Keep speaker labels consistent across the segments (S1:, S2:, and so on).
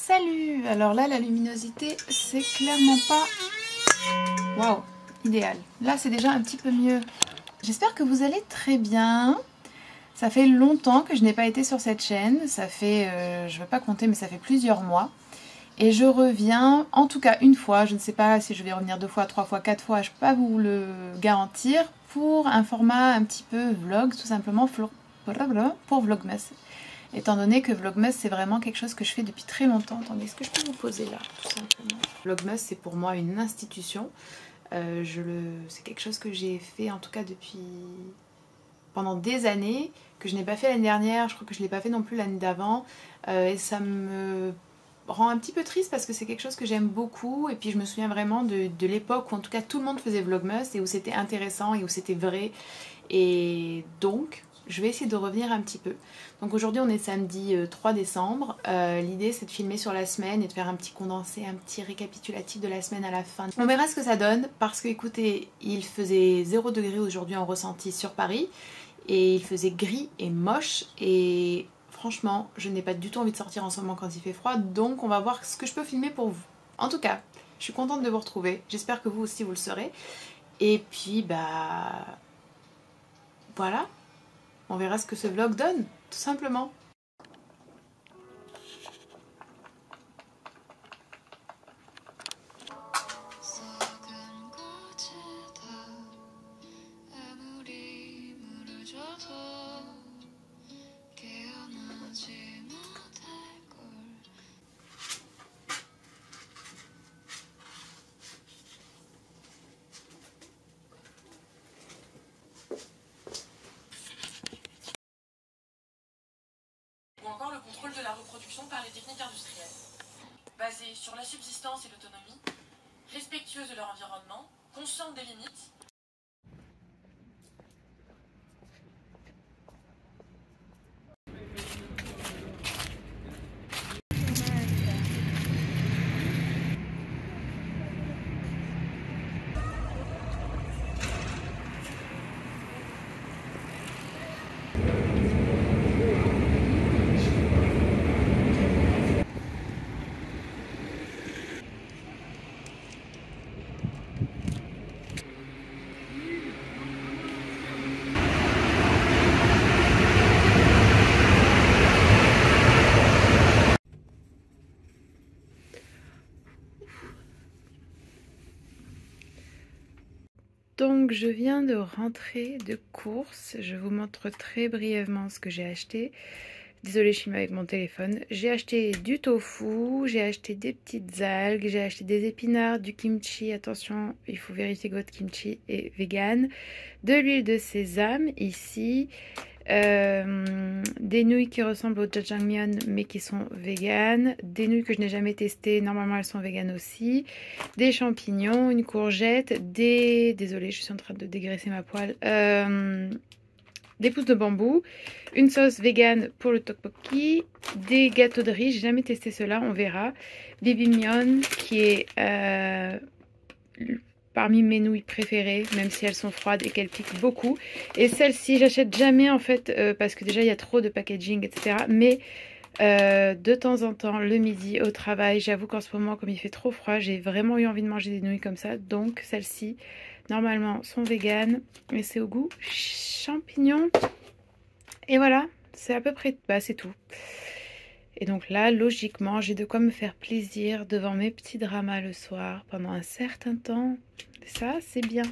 S1: Salut! Alors là, la luminosité, c'est clairement pas... Waouh! Idéal. Là, c'est déjà un petit peu mieux. J'espère que vous allez très bien. Ça fait longtemps que je n'ai pas été sur cette chaîne. Ça fait, je ne vais pas compter, mais ça fait plusieurs mois. Et je reviens, en tout cas une fois, je ne sais pas si je vais revenir 2 fois, 3 fois, 4 fois, je ne peux pas vous le garantir, pour un format un petit peu vlog, tout simplement pour Vlogmas. Étant donné que Vlogmas, c'est vraiment quelque chose que je fais depuis très longtemps. Attendez, est-ce que je peux vous poser là, tout simplement? Vlogmas, c'est pour moi une institution. C'est quelque chose que j'ai fait, en tout cas pendant des années, que je n'ai pas fait l'année dernière, je crois que je ne l'ai pas fait non plus l'année d'avant. Et ça me rend un petit peu triste parce que c'est quelque chose que j'aime beaucoup. Et puis je me souviens vraiment de l'époque où en tout cas tout le monde faisait Vlogmas et où c'était intéressant et où c'était vrai. Et donc... je vais essayer de revenir un petit peu. Donc aujourd'hui on est samedi 3 décembre. L'idée c'est de filmer sur la semaine et de faire un petit condensé, un petit récapitulatif de la semaine à la fin. On verra ce que ça donne parce que écoutez, il faisait 0 degré aujourd'hui en ressenti sur Paris. Et il faisait gris et moche. Et franchement je n'ai pas du tout envie de sortir en ce moment quand il fait froid. Donc on va voir ce que je peux filmer pour vous. En tout cas, je suis contente de vous retrouver. J'espère que vous aussi vous le serez. Et puis bah... voilà. On verra ce que ce vlog donne, tout simplement.
S2: Ou encore le contrôle de la reproduction par les techniques industrielles, basées sur la subsistance et l'autonomie, respectueuses de leur environnement, conscientes des limites.
S1: Donc je viens de rentrer de course, je vous montre très brièvement ce que j'ai acheté. Désolée, je filme avec mon téléphone. J'ai acheté du tofu, j'ai acheté des petites algues, j'ai acheté des épinards, du kimchi, attention, il faut vérifier que votre kimchi est vegan, de l'huile de sésame ici, des nouilles qui ressemblent au jjajangmyeon mais qui sont véganes, des nouilles que je n'ai jamais testées, normalement elles sont véganes aussi, des champignons, une courgette, désolée, je suis en train de dégraisser ma poêle, des pousses de bambou, une sauce végane pour le tteokbokki, des gâteaux de riz, j'ai jamais testé cela, on verra, bibimbap qui est parmi mes nouilles préférées, même si elles sont froides et qu'elles piquent beaucoup. Et celle-ci, j'achète jamais en fait, parce que déjà il y a trop de packaging, etc. Mais de temps en temps, le midi au travail, j'avoue qu'en ce moment, comme il fait trop froid, j'ai vraiment eu envie de manger des nouilles comme ça. Donc celles-ci, normalement, sont véganes. Et c'est au goût champignon. Et voilà, c'est à peu près, bah c'est tout. Et donc là, logiquement, j'ai de quoi me faire plaisir devant mes petits dramas le soir pendant un certain temps. Ça, c'est bien.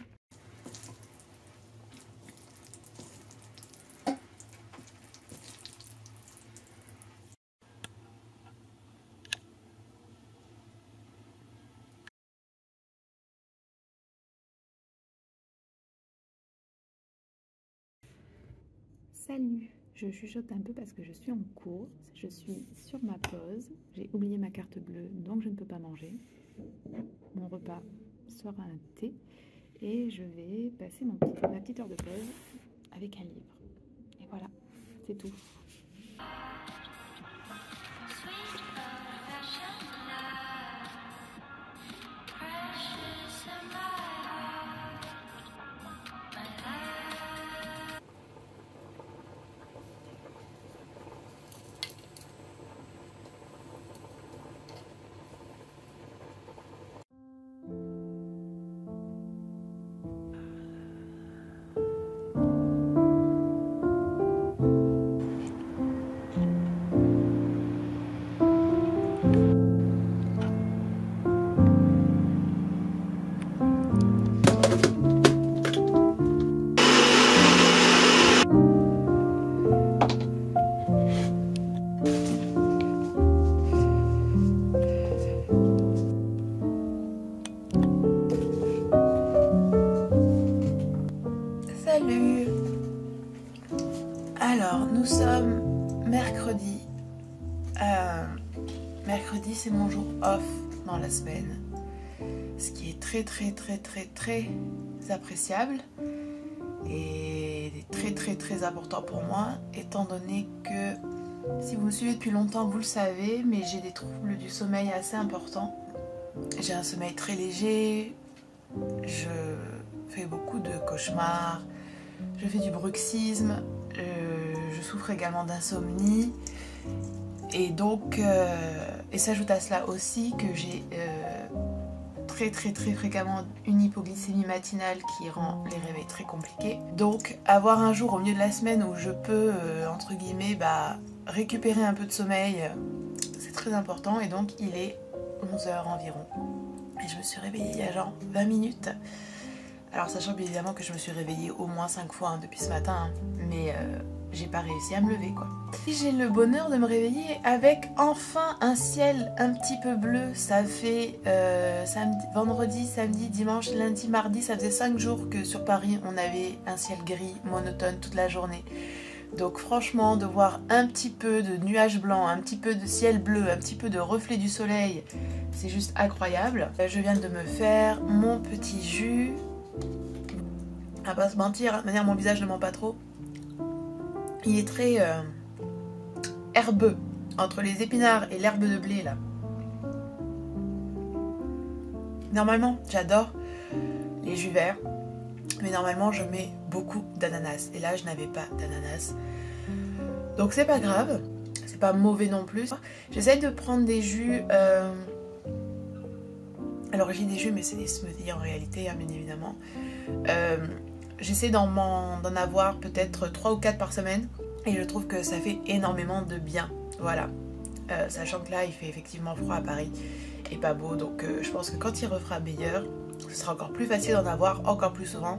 S1: Salut, je chuchote un peu parce que je suis en cours, je suis sur ma pause, j'ai oublié ma carte bleue donc je ne peux pas manger. Mon repas sera un thé et je vais passer ma petite heure de pause avec un livre. Et voilà, c'est tout. Nous sommes mercredi. Mercredi, c'est mon jour off dans la semaine. Ce qui est très appréciable et très important pour moi, étant donné que si vous me suivez depuis longtemps, vous le savez, mais j'ai des troubles du sommeil assez importants. J'ai un sommeil très léger, je fais beaucoup de cauchemars, je fais du bruxisme, je souffre également d'insomnie. Et donc, et s'ajoute à cela aussi que j'ai très fréquemment une hypoglycémie matinale qui rend les réveils très compliqués. Donc, avoir un jour au milieu de la semaine où je peux, entre guillemets, récupérer un peu de sommeil, c'est très important. Et donc, il est 11 h environ. Et je me suis réveillée il y a genre 20 minutes. Alors, sachant bien évidemment que je me suis réveillée au moins 5 fois depuis ce matin, mais j'ai pas réussi à me lever quoi. J'ai le bonheur de me réveiller avec enfin un ciel un petit peu bleu. Ça fait vendredi, samedi, dimanche, lundi, mardi, ça faisait 5 jours que sur Paris on avait un ciel gris, monotone toute la journée. Donc franchement, de voir un petit peu de nuages blancs, un petit peu de ciel bleu, un petit peu de reflet du soleil, c'est juste incroyable. Je viens de me faire mon petit jus. On va pas se mentir, de manière mon visage ne ment pas trop. Il est très herbeux, entre les épinards et l'herbe de blé là. Normalement, j'adore les jus verts, mais normalement je mets beaucoup d'ananas. Et là, je n'avais pas d'ananas. Donc c'est pas grave, c'est pas mauvais non plus. J'essaie de prendre des jus... Alors j'ai des jus, mais c'est des smoothies en réalité, hein, bien évidemment. J'essaie d'en avoir peut-être 3 ou 4 par semaine. Et je trouve que ça fait énormément de bien. Voilà. Sachant que là, il fait effectivement froid à Paris et pas beau. Donc je pense que quand il refera meilleur, ce sera encore plus facile d'en avoir encore plus souvent.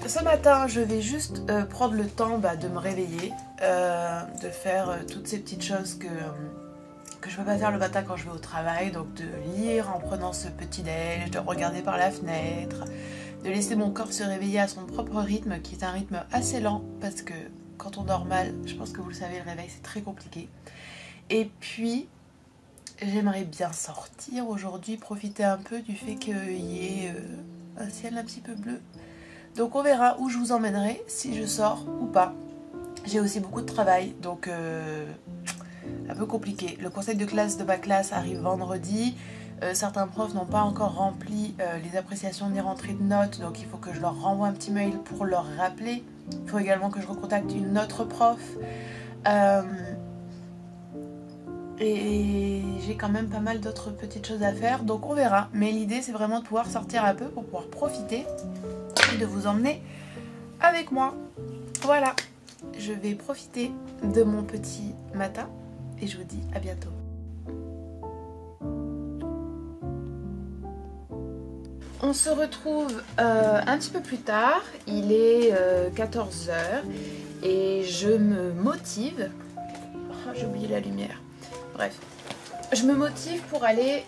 S1: Ce matin, je vais juste prendre le temps de me réveiller, de faire toutes ces petites choses que je peux pas faire le matin quand je vais au travail. Donc de lire en prenant ce petit déj, de regarder par la fenêtre, de laisser mon corps se réveiller à son propre rythme, qui est un rythme assez lent parce que quand on dort mal, je pense que vous le savez, le réveil c'est très compliqué. Et puis, j'aimerais bien sortir aujourd'hui, profiter un peu du fait qu'il y ait un ciel un petit peu bleu. Donc on verra où je vous emmènerai, si je sors ou pas. J'ai aussi beaucoup de travail, donc un peu compliqué. Le conseil de classe de ma classe arrive vendredi. Certains profs n'ont pas encore rempli les appréciations des rentrées de notes, donc il faut que je leur renvoie un petit mail pour leur rappeler. Il faut également que je recontacte une autre prof. Et j'ai quand même pas mal d'autres petites choses à faire, donc on verra. Mais l'idée c'est vraiment de pouvoir sortir un peu pour pouvoir profiter et de vous emmener avec moi. Voilà, je vais profiter de mon petit matin et je vous dis à bientôt. On se retrouve un petit peu plus tard, il est 14 h et je me motive. Oh, j'ai oublié la lumière. Bref, je me motive pour aller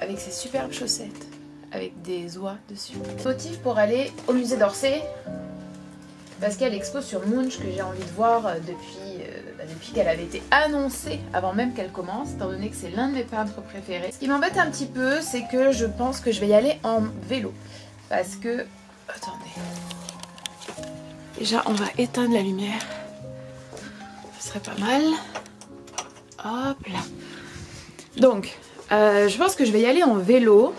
S1: avec ces superbes chaussettes avec des oies dessus. Je me motive pour aller au musée d'Orsay parce qu'il y a l'expo sur Munch que j'ai envie de voir depuis qu'elle avait été annoncée, avant même qu'elle commence, étant donné que c'est l'un de mes peintres préférés. Ce qui m'embête un petit peu, c'est que je pense que je vais y aller en vélo. Parce que... Attendez. Déjà, on va éteindre la lumière. Ce serait pas mal. Hop là. Donc, je pense que je vais y aller en vélo.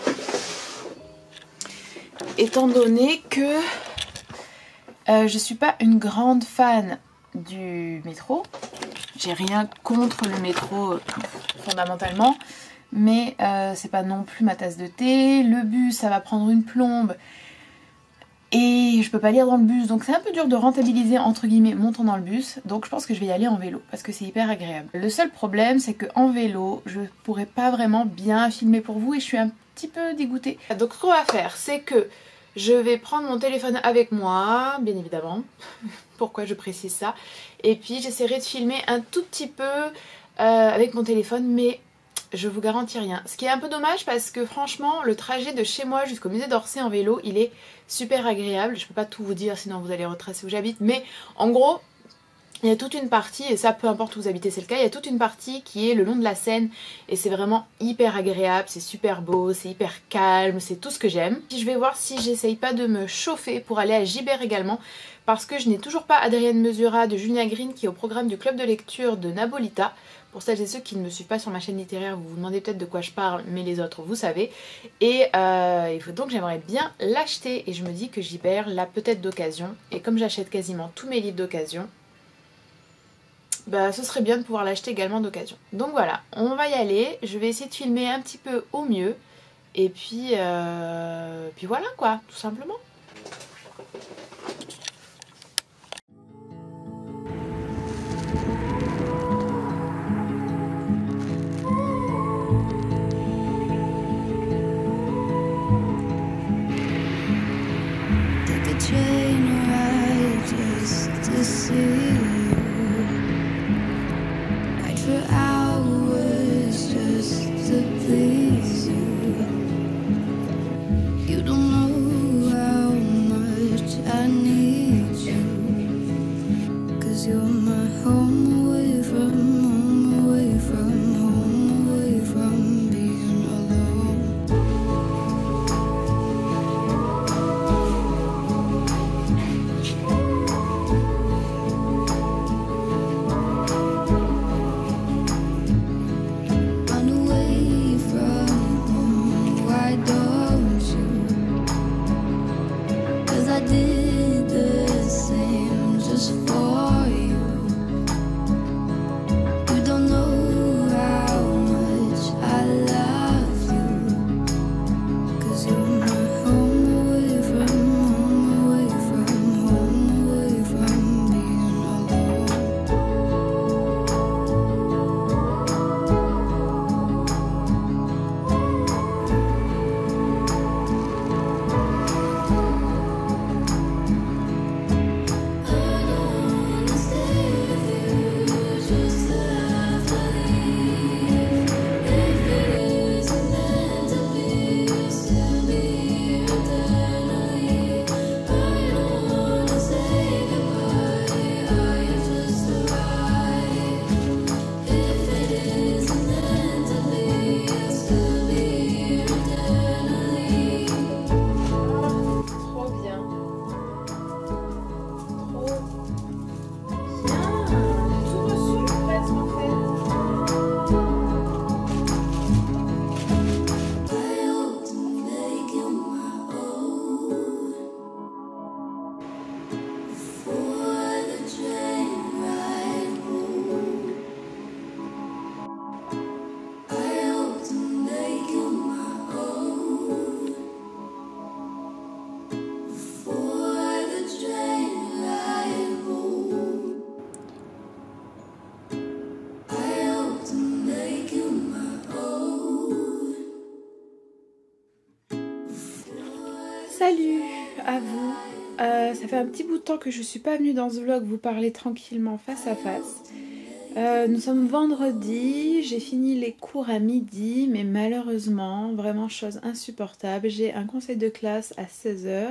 S1: Étant donné que je suis pas une grande fan du métro. J'ai rien contre le métro fondamentalement, mais c'est pas non plus ma tasse de thé. Le bus, ça va prendre une plombe et je peux pas lire dans le bus, donc c'est un peu dur de rentabiliser entre guillemets mon temps dans le bus. Donc je pense que je vais y aller en vélo parce que c'est hyper agréable. Le seul problème, c'est que en vélo, je pourrais pas vraiment bien filmer pour vous et je suis un petit peu dégoûtée. Donc ce qu'on va faire, c'est que je vais prendre mon téléphone avec moi, bien évidemment. Pourquoi je précise ça? Et puis j'essaierai de filmer un tout petit peu avec mon téléphone, mais je vous garantis rien. Ce qui est un peu dommage parce que franchement, le trajet de chez moi jusqu'au musée d'Orsay en vélo, il est super agréable. Je peux pas tout vous dire, sinon vous allez retracer où j'habite. Mais en gros, Il y a toute une partie, et ça peu importe où vous habitez c'est le cas, il y a toute une partie qui est le long de la Seine et c'est vraiment hyper agréable, c'est super beau, c'est hyper calme, c'est tout ce que j'aime. Je vais voir si j'essaye pas de me chauffer pour aller à Gibert également parce que je n'ai toujours pas Adrienne Mesura de Julia Green qui est au programme du club de lecture de Nabolita. Pour celles et ceux qui ne me suivent pas sur ma chaîne littéraire, vous vous demandez peut-être de quoi je parle, mais les autres vous savez. Et il faut donc j'aimerais bien l'acheter et je me dis que Gibert l'a peut-être d'occasion et comme j'achète quasiment tous mes livres d'occasion, bah, ce serait bien de pouvoir l'acheter également d'occasion. Donc voilà, on va y aller. Je vais essayer de filmer un petit peu au mieux. Et puis voilà quoi, tout simplement. Salut à vous, ça fait un petit bout de temps que je suis pas venue dans ce vlog vous parler tranquillement face à face. Nous sommes vendredi, j'ai fini les cours à midi mais malheureusement, vraiment chose insupportable, j'ai un conseil de classe à 16 h,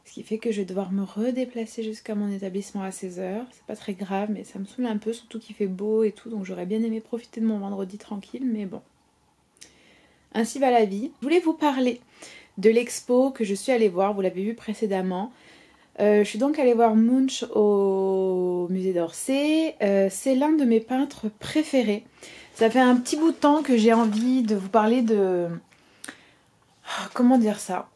S1: ce qui fait que je vais devoir me redéplacer jusqu'à mon établissement à 16 h. C'est pas très grave mais ça me saoule un peu, surtout qu'il fait beau et tout, donc j'aurais bien aimé profiter de mon vendredi tranquille mais bon. Ainsi va la vie. Je voulais vous parler de l'expo que je suis allée voir, vous l'avez vu précédemment. Je suis donc allée voir Munch au musée d'Orsay. C'est l'un de mes peintres préférés. Ça fait un petit bout de temps que j'ai envie de vous parler de... Comment dire ça?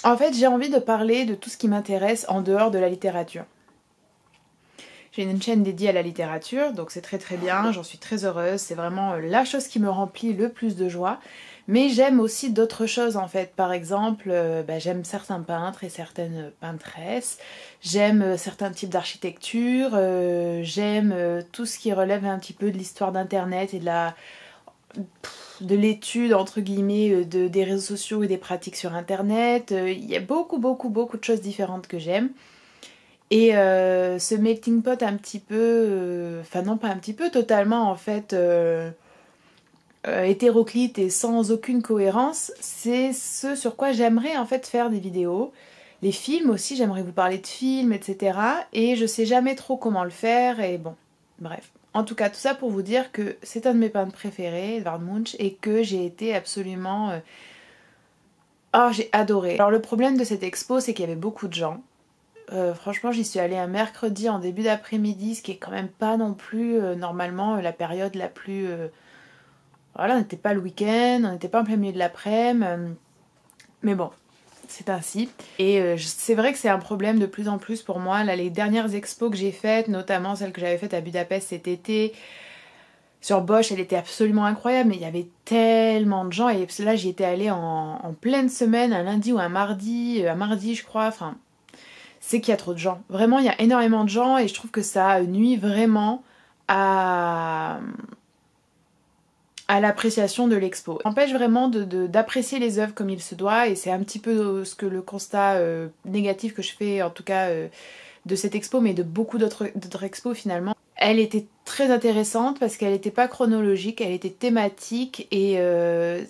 S1: En fait, j'ai envie de parler de tout ce qui m'intéresse en dehors de la littérature. J'ai une chaîne dédiée à la littérature, donc c'est très très bien, j'en suis très heureuse. C'est vraiment la chose qui me remplit le plus de joie. Mais j'aime aussi d'autres choses en fait. Par exemple, j'aime certains peintres et certaines peintresses. J'aime certains types d'architecture. J'aime tout ce qui relève un petit peu de l'histoire d'internet et de l'étude entre guillemets des réseaux sociaux et des pratiques sur internet. Il y a beaucoup de choses différentes que j'aime. Et ce melting pot un petit peu, enfin non pas un petit peu, totalement en fait... hétéroclite et sans aucune cohérence, c'est ce sur quoi j'aimerais en fait faire des vidéos les films aussi, j'aimerais vous parler de films, etc. Et je sais jamais trop comment le faire, et bon, bref. En tout cas, tout ça pour vous dire que c'est un de mes peintres préférés, Edvard Munch, et que j'ai été absolument... Oh, j'ai adoré. Alors le problème de cette expo, c'est qu'il y avait beaucoup de gens. Franchement, j'y suis allée un mercredi en début d'après-midi, ce qui est quand même pas non plus normalement la période la plus... Voilà, on n'était pas le week-end, on n'était pas en plein milieu de l'après-midi, mais bon, c'est ainsi. Et c'est vrai que c'est un problème de plus en plus pour moi. Là, les dernières expos que j'ai faites, notamment celle que j'avais faite à Budapest cet été, sur Bosch, elle était absolument incroyable, mais il y avait tellement de gens. Et là, j'y étais allée en pleine semaine, un lundi ou un mardi je crois, enfin... c'est qu'il y a trop de gens. Vraiment, il y a énormément de gens et je trouve que ça nuit vraiment à l'appréciation de l'expo. Ça empêche vraiment d'apprécier les œuvres comme il se doit et c'est un petit peu le constat négatif que je fais en tout cas de cette expo, mais de beaucoup d'autres expos finalement. Elle était très intéressante parce qu'elle n'était pas chronologique, elle était thématique et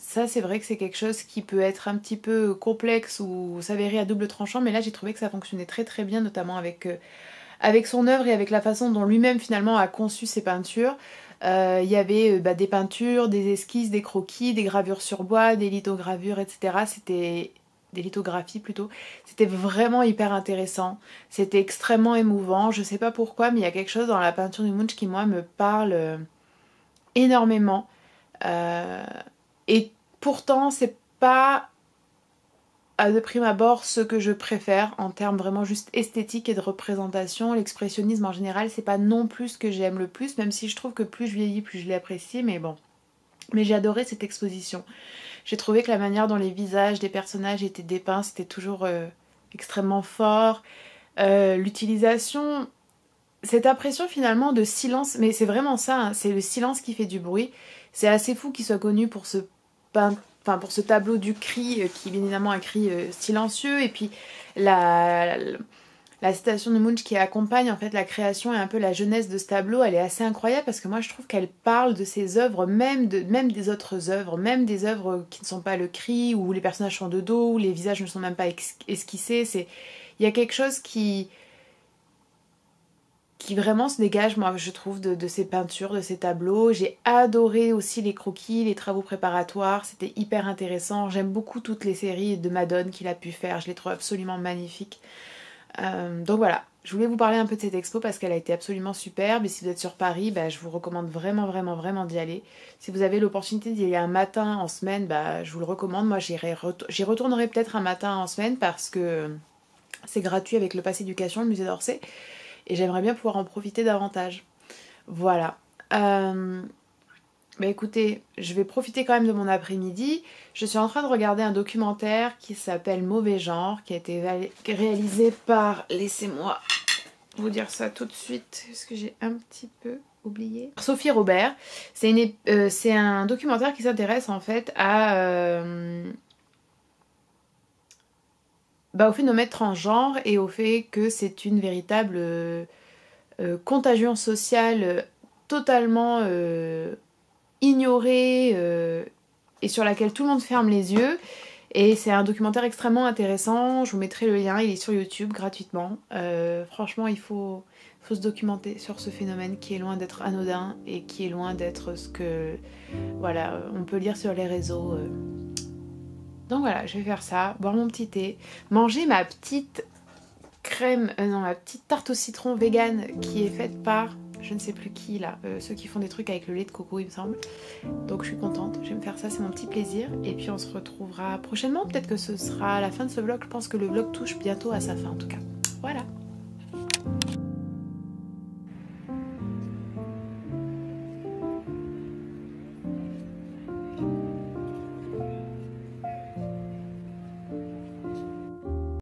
S1: ça c'est vrai que c'est quelque chose qui peut être un petit peu complexe ou s'avérer à double tranchant, mais là j'ai trouvé que ça fonctionnait très très bien, notamment avec son œuvre et avec la façon dont lui-même finalement a conçu ses peintures. Il y avait des peintures, des esquisses, des croquis, des gravures sur bois, des lithogravures, etc. C'était des lithographies plutôt. C'était vraiment hyper intéressant. C'était extrêmement émouvant. Je sais pas pourquoi, mais il y a quelque chose dans la peinture du Munch qui moi me parle énormément. Et pourtant, c'est pas de prime abord ce que je préfère en termes vraiment juste esthétique et de représentation. L'expressionnisme en général, c'est pas non plus ce que j'aime le plus, même si je trouve que plus je vieillis, plus je l'apprécie, mais bon. Mais j'ai adoré cette exposition. J'ai trouvé que la manière dont les visages des personnages étaient dépeints, c'était toujours extrêmement fort. L'utilisation, cette impression finalement de silence, mais c'est vraiment ça, hein, c'est le silence qui fait du bruit. C'est assez fou qu'il soit connu pour ce pour ce tableau du cri, qui est bien évidemment un cri silencieux, et puis la citation de Munch qui accompagne en fait la création et un peu la jeunesse de ce tableau, elle est assez incroyable parce que moi je trouve qu'elle parle de ses œuvres, même des autres œuvres, même des œuvres qui ne sont pas le cri, où les personnages sont de dos, où les visages ne sont même pas esquissés. Il y a quelque chose qui vraiment se dégage, moi je trouve, de ces peintures, de ces tableaux. J'ai adoré aussi les croquis, les travaux préparatoires, c'était hyper intéressant. J'aime beaucoup toutes les séries de Madone qu'il a pu faire, je les trouve absolument magnifiques. Donc voilà, je voulais vous parler un peu de cette expo parce qu'elle a été absolument superbe et si vous êtes sur Paris, je vous recommande vraiment d'y aller. Si vous avez l'opportunité d'y aller un matin en semaine, je vous le recommande. Moi j'y retournerai peut-être un matin en semaine parce que c'est gratuit avec le pass éducation, le musée d'Orsay, et j'aimerais bien pouvoir en profiter davantage. Voilà. Écoutez, je vais profiter quand même de mon après-midi. Je suis en train de regarder un documentaire qui s'appelle Mauvais genre, qui a été réalisé par, laissez-moi vous dire ça tout de suite, parce que j'ai un petit peu oublié. Sophie Robert. C'est un documentaire qui s'intéresse en fait au phénomène transgenre et au fait que c'est une véritable contagion sociale totalement ignorée et sur laquelle tout le monde ferme les yeux. Et c'est un documentaire extrêmement intéressant, je vous mettrai le lien, il est sur YouTube gratuitement. Franchement, il faut se documenter sur ce phénomène qui est loin d'être anodin et qui est loin d'être ce que voilà, on peut lire sur les réseaux. Donc voilà, je vais faire ça, boire mon petit thé, manger ma petite ma petite tarte au citron vegan qui est faite par je ne sais plus qui là, ceux qui font des trucs avec le lait de coco il me semble. Donc je suis contente, je vais me faire ça, c'est mon petit plaisir. Et puis on se retrouvera prochainement, peut-être que ce sera à la fin de ce vlog, je pense que le vlog touche bientôt à sa fin en tout cas. Voilà.